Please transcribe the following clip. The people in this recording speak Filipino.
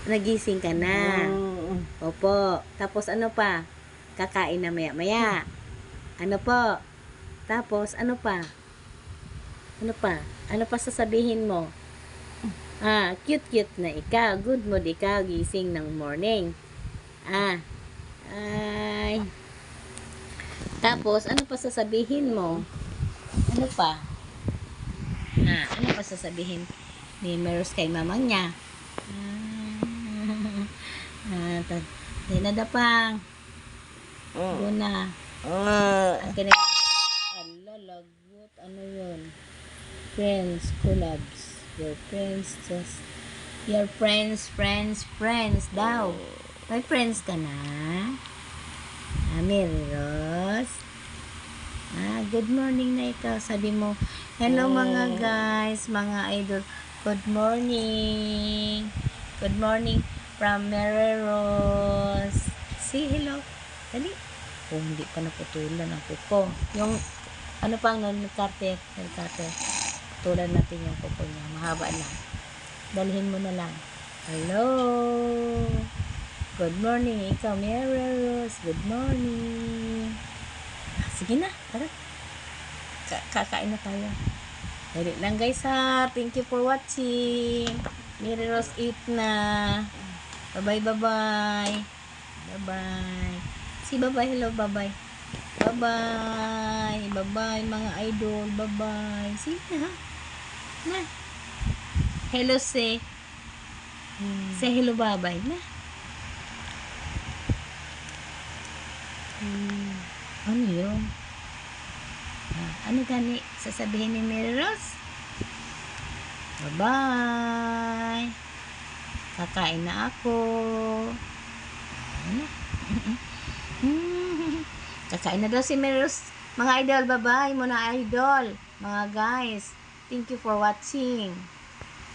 Nagising ka na. Mm. Opo. Tapos ano pa? Kakain na maya-maya. Ano po? Tapos ano pa? Ano pa? Ano pa sasabihin mo? Cute-cute na ikaw. Good mood ikaw. Gising ng morning. Ay. Tapos, ano pa sasabihin mo? Ano pa? Ano pa sasabihin ni Meros kay mamang niya? Dinadapang. Guna. Ang kinag... Ala, lagot. Ano yun? Friends, collabs. Your friends just... Your friends daw. May friends ka na? Meros? Good morning na ikaw. Sabi mo, hello mga guys, mga idol. Good morning. Good morning from Meros. Say hello. Dali. Hindi pa naputulan ang kuko. Yung, ano pang nagkarte. Tulan natin yung kuko niya. Mahaba na. Dalhin mo na lang. Hello. Good morning. Ikaw, Meros. Good morning. Sige na. Tara. Kakain na tayo. Dali lang guys ha. Thank you for watching. Meros eat na. Bye-bye, bye-bye. Bye-bye. Si bye-bye, hello, bye-bye. Bye-bye. Bye-bye mga idol. Bye-bye. Sige na ha. Na. Hello, say. Say hello, bye-bye. Na. Ano yun? Ano gani sasabihin ni Meros? Bye-bye. Kakain na ako. Ano? Kakain na daw si Meros. Mga idol, bye-bye muna idol. Mga guys, thank you for watching.